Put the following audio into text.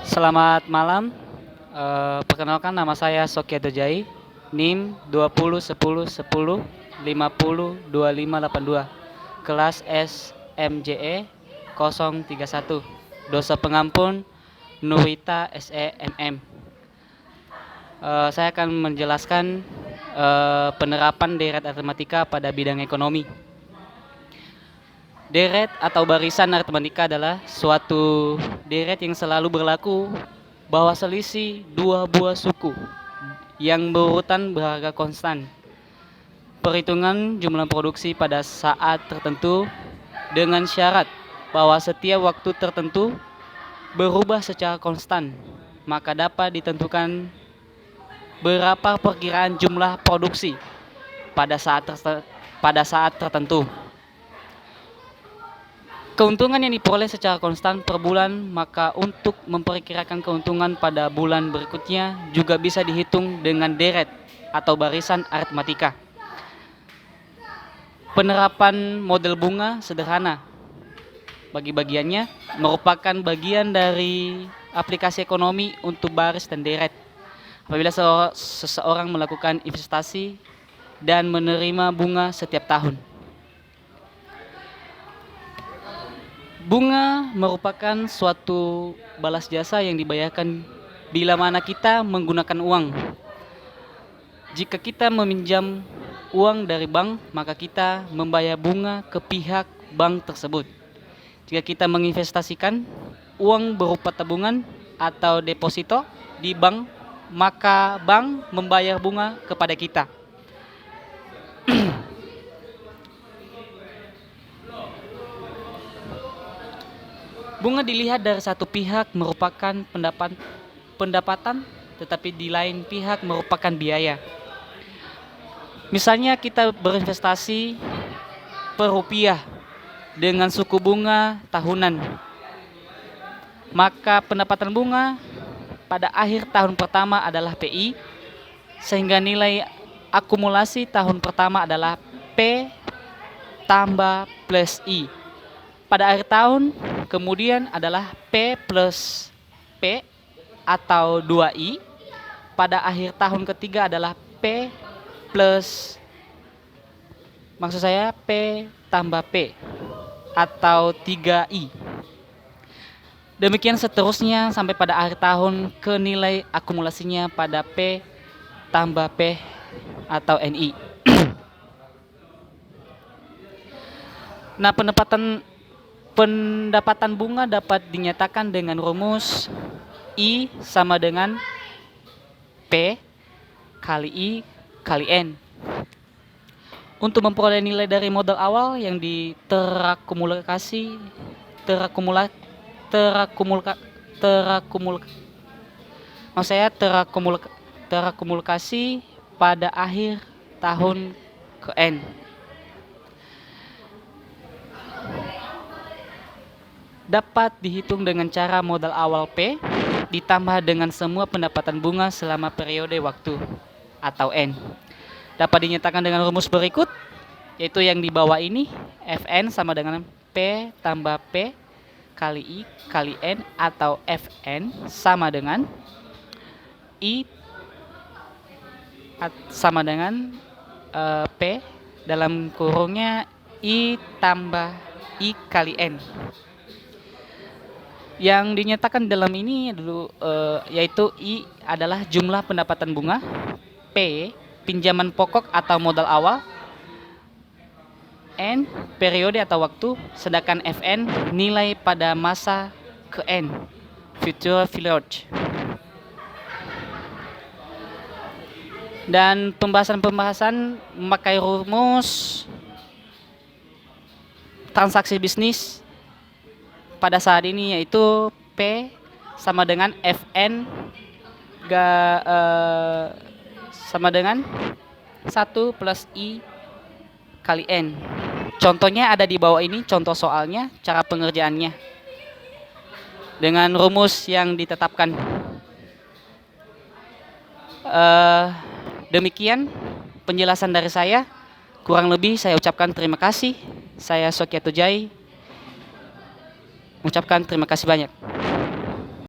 Selamat malam. Perkenalkan nama saya Sokiato Jai, NIM 20 10 10 50 2582, kelas SMJE 031, dosa pengampun Nuwita SEMM. Saya akan menjelaskan penerapan deret aritmatika pada bidang ekonomi. Deret atau barisan aritmatika adalah suatu deret yang selalu berlaku bahwa selisih dua buah suku yang berurutan berharga konstan. Perhitungan jumlah produksi pada saat tertentu dengan syarat bahwa setiap waktu tertentu berubah secara konstan, maka dapat ditentukan berapa perkiraan jumlah produksi pada saat tertentu. Keuntungan yang diperoleh secara konstan per bulan, maka untuk memperkirakan keuntungan pada bulan berikutnya juga bisa dihitung dengan deret atau barisan aritmatika. Penerapan model bunga sederhana bagi bagiannya merupakan bagian dari aplikasi ekonomi untuk baris dan deret. Apabila seseorang melakukan investasi dan menerima bunga setiap tahun. Bunga merupakan suatu balas jasa yang dibayarkan bila mana kita menggunakan uang. Jika kita meminjam uang dari bank, maka kita membayar bunga ke pihak bank tersebut. Jika kita menginvestasikan uang berupa tabungan atau deposito di bank, maka bank membayar bunga kepada kita. Bunga dilihat dari satu pihak merupakan pendapatan, tetapi di lain pihak merupakan biaya. Misalnya kita berinvestasi per rupiah dengan suku bunga tahunan, maka pendapatan bunga pada akhir tahun pertama adalah PI, sehingga nilai akumulasi tahun pertama adalah P tambah plus I. Pada akhir tahun kemudian adalah P plus P atau 2I. Pada akhir tahun ketiga adalah P plus, maksud saya P tambah P atau 3I. Demikian seterusnya sampai pada akhir tahun ke nilai akumulasinya pada P tambah P atau NI. Nah, pendapatan bunga dapat dinyatakan dengan rumus I sama dengan P kali I kali N. Untuk memperoleh nilai dari modal awal yang terakumulasi pada akhir tahun ke N. Dapat dihitung dengan cara modal awal P ditambah dengan semua pendapatan bunga selama periode waktu atau N. Dapat dinyatakan dengan rumus berikut, yaitu yang di bawah ini, Fn sama dengan P tambah P kali I kali N, atau Fn sama dengan I sama dengan P dalam kurungnya I tambah I kali N. Yang dinyatakan dalam ini yaitu I adalah jumlah pendapatan bunga, P pinjaman pokok atau modal awal, N periode atau waktu, sedangkan Fn nilai pada masa ke N, future velocity. Dan pembahasan memakai rumus transaksi bisnis pada saat ini, yaitu P sama dengan Fn sama dengan 1 plus I kali N. Contohnya ada di bawah ini, contoh soalnya, cara pengerjaannya dengan rumus yang ditetapkan. Demikian penjelasan dari saya. Kurang lebih saya ucapkan terima kasih. Saya Sokiato Jai. Ucapkan terima kasih banyak.